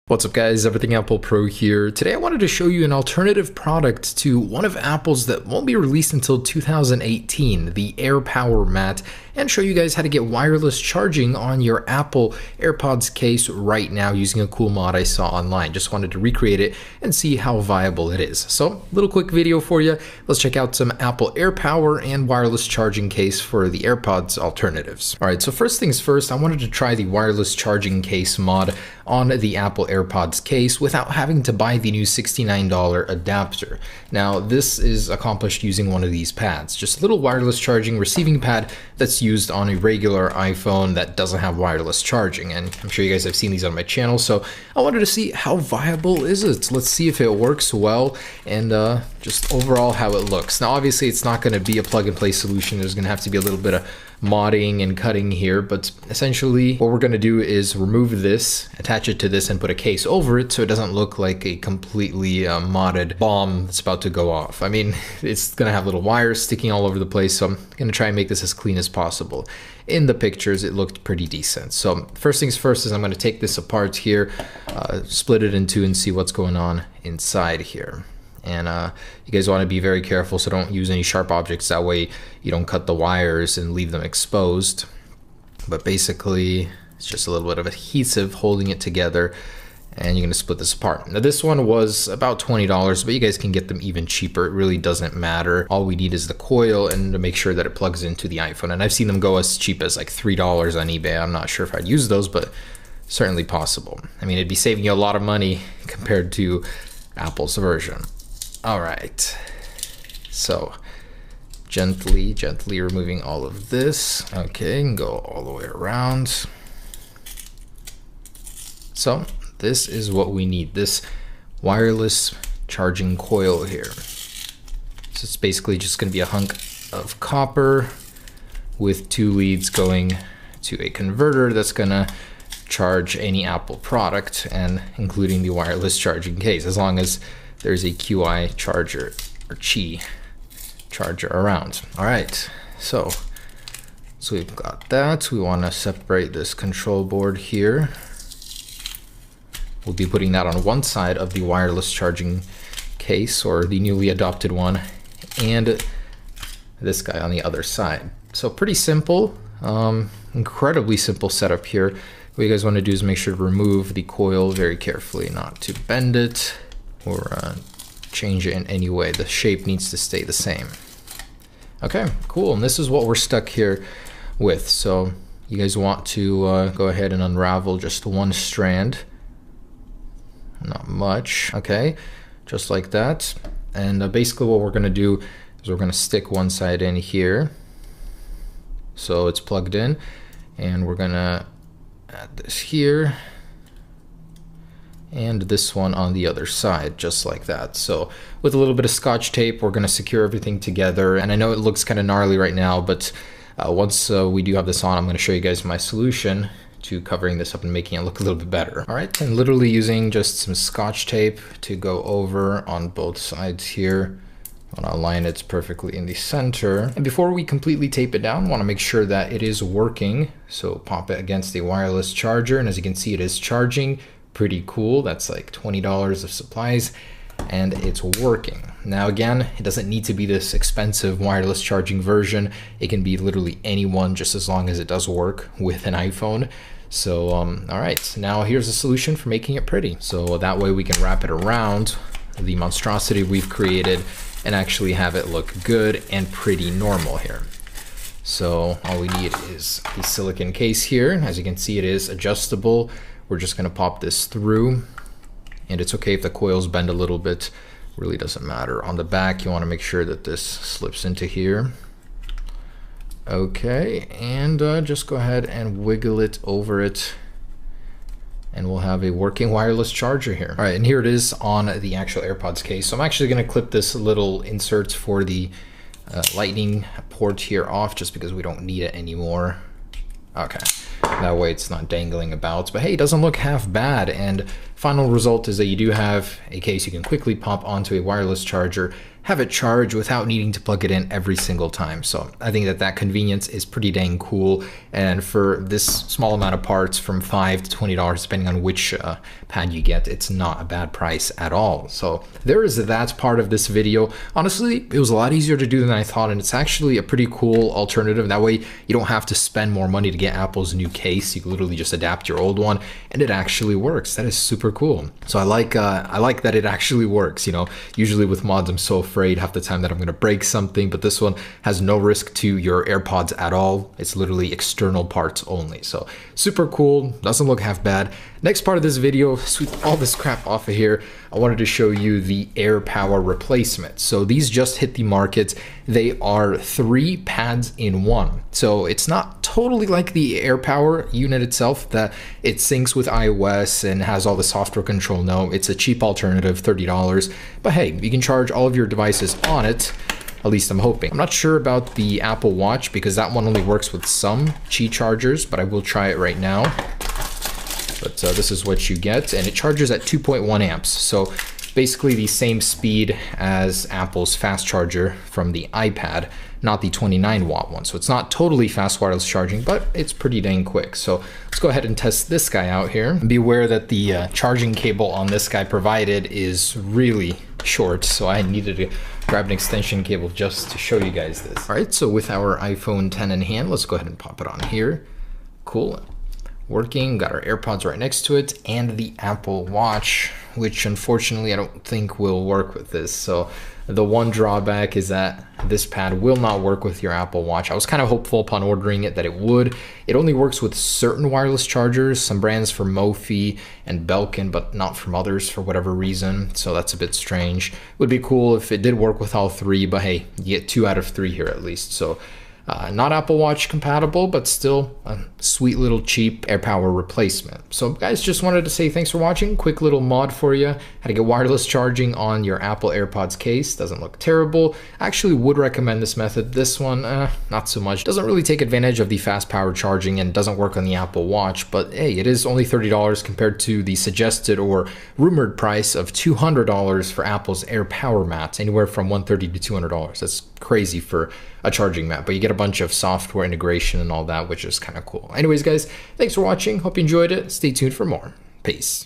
What's up guys, Everything Apple Pro here. Today I wanted to show you an alternative product to one of Apple's that won't be released until 2018, the AirPower mat, and show you guys how to get wireless charging on your Apple AirPods case right now using a cool mod I saw online. Just wanted to recreate it and see how viable it is. So, little quick video for you. Let's check out some Apple AirPower and wireless charging case for the AirPods alternatives. Alright, so first things first, I wanted to try the wireless charging case mod on the Apple AirPods case without having to buy the new $69 adapter. Now, this is accomplished using one of these pads, just a little wireless charging receiving pad that's used on a regular iPhone that doesn't have wireless charging. And I'm sure you guys have seen these on my channel, so I wanted to see how viable is it. Let's see if it works well and just overall how it looks. Now, obviously, it's not going to be a plug and play solution. There's going to have to be a little bit of modding and cutting here, but essentially what we're going to do is remove this, attach it to this, and put a case over it so it doesn't look like a completely modded bomb that's about to go off. I mean, it's going to have little wires sticking all over the place, so I'm going to try and make this as clean as possible. In the pictures, it looked pretty decent. So first things first is I'm going to take this apart here, split it in two, and see what's going on inside here. And you guys want to be very careful, so don't use any sharp objects. That way you don't cut the wires and leave them exposed. But basically, it's just a little bit of adhesive holding it together, and you're going to split this apart. Now, this one was about $20, but you guys can get them even cheaper. It really doesn't matter. All we need is the coil and to make sure that it plugs into the iPhone. And I've seen them go as cheap as like $3 on eBay. I'm not sure if I'd use those, but certainly possible. I mean, it'd be saving you a lot of money compared to Apple's version. All right, so gently removing all of this. Okay, and go all the way around. So this is what we need, this wireless charging coil here. So it's basically just going to be a hunk of copper with two leads going to a converter that's going to charge any Apple product, and including the wireless charging case, as long as there's a QI charger or Qi charger around. All right, so we've got that. We want to separate this control board here. We'll be putting that on one side of the wireless charging case, or the newly adopted one, and this guy on the other side. So pretty simple, incredibly simple setup here. What you guys want to do is make sure to remove the coil very carefully, not to bend it or change it in any way. The shape needs to stay the same. Okay, cool. And this is what we're stuck here with. So you guys want to go ahead and unravel just one strand. Not much. Okay, just like that. And basically what we're going to do is we're going to stick one side in here so it's plugged in, and we're going to add this here and this one on the other side, just like that. So with a little bit of Scotch tape, we're going to secure everything together. And I know it looks kind of gnarly right now, but once we do have this on, I'm going to show you guys my solution to covering this up and making it look a little bit better. All right, and literally using just some Scotch tape to go over on both sides here. I want to align it perfectly in the center. And before we completely tape it down, I want to make sure that it is working. So pop it against the wireless charger, and as you can see, it is charging. Pretty cool. That's like $20 of supplies, and it's working. Now again, it doesn't need to be this expensive wireless charging version. It can be literally any one, just as long as it does work with an iPhone. So all right, now here's a solution for making it pretty. So that way we can wrap it around the monstrosity we've created and actually have it look good and pretty normal here. So all we need is the silicone case here. As you can see, it is adjustable. We're just going to pop this through, and it's okay if the coils bend a little bit, really doesn't matter. On the back, you want to make sure that this slips into here. Okay, and just go ahead and wiggle it over it, and we'll have a working wireless charger here. All right, and here it is on the actual AirPods case. So I'm actually going to clip this little insert for the lightning port here off, just because we don't need it anymore. Okay, that way it's not dangling about, but hey, it doesn't look half bad. And final result is that you do have a case you can quickly pop onto a wireless charger, have it charge without needing to plug it in every single time. So I think that convenience is pretty dang cool. And for this small amount of parts, from $5 to $20, depending on which pad you get, it's not a bad price at all. So there is that part of this video. Honestly, it was a lot easier to do than I thought, and it's actually a pretty cool alternative. That way you don't have to spend more money to get Apple's new case. You can literally just adapt your old one, and it actually works. That is super cool. So I like that it actually works. You know, usually with mods, I'm so afraid half the time that I'm gonna break something, but this one has no risk to your AirPods at all. It's literally external parts only. So super cool, doesn't look half bad. Next part of this video, sweep all this crap off of here. I wanted to show you the AirPower replacement. So these just hit the market. They are 3 pads in 1. So it's not totally like the AirPower unit itself that it syncs with iOS and has all the software control. No, it's a cheap alternative, $30. But hey, you can charge all of your devices on it. At least I'm hoping. I'm not sure about the Apple Watch because that one only works with some Qi chargers, but I will try it right now. But this is what you get, and it charges at 2.1 amps. So basically the same speed as Apple's fast charger from the iPad, not the 29 watt one. So it's not totally fast wireless charging, but it's pretty dang quick. So let's go ahead and test this guy out here. Be aware that the charging cable on this guy provided is really short, so I needed to grab an extension cable just to show you guys this. All right, so with our iPhone 10 in hand, let's go ahead and pop it on here. Cool. Working, got our AirPods right next to it, and the Apple Watch, which unfortunately I don't think will work with this. So the one drawback is that this pad will not work with your Apple Watch. I was kind of hopeful upon ordering it that it would. It only works with certain wireless chargers, some brands from Mophie and Belkin, but not from others for whatever reason. So that's a bit strange. It would be cool if it did work with all 3, but hey, you get 2 out of 3 here at least. So not Apple Watch compatible, but still a sweet little cheap AirPower replacement. So guys, just wanted to say thanks for watching. Quick little mod for you. How to get wireless charging on your Apple AirPods case. Doesn't look terrible. I actually would recommend this method. This one, not so much. Doesn't really take advantage of the fast power charging and doesn't work on the Apple Watch, but hey, it is only $30 compared to the suggested or rumored price of $200 for Apple's AirPower mats, anywhere from $130 to $200. That's crazy for a charging mat, but you get a bunch of software integration and all that, which is kind of cool. Anyways, guys, thanks for watching. Hope you enjoyed it. Stay tuned for more. Peace.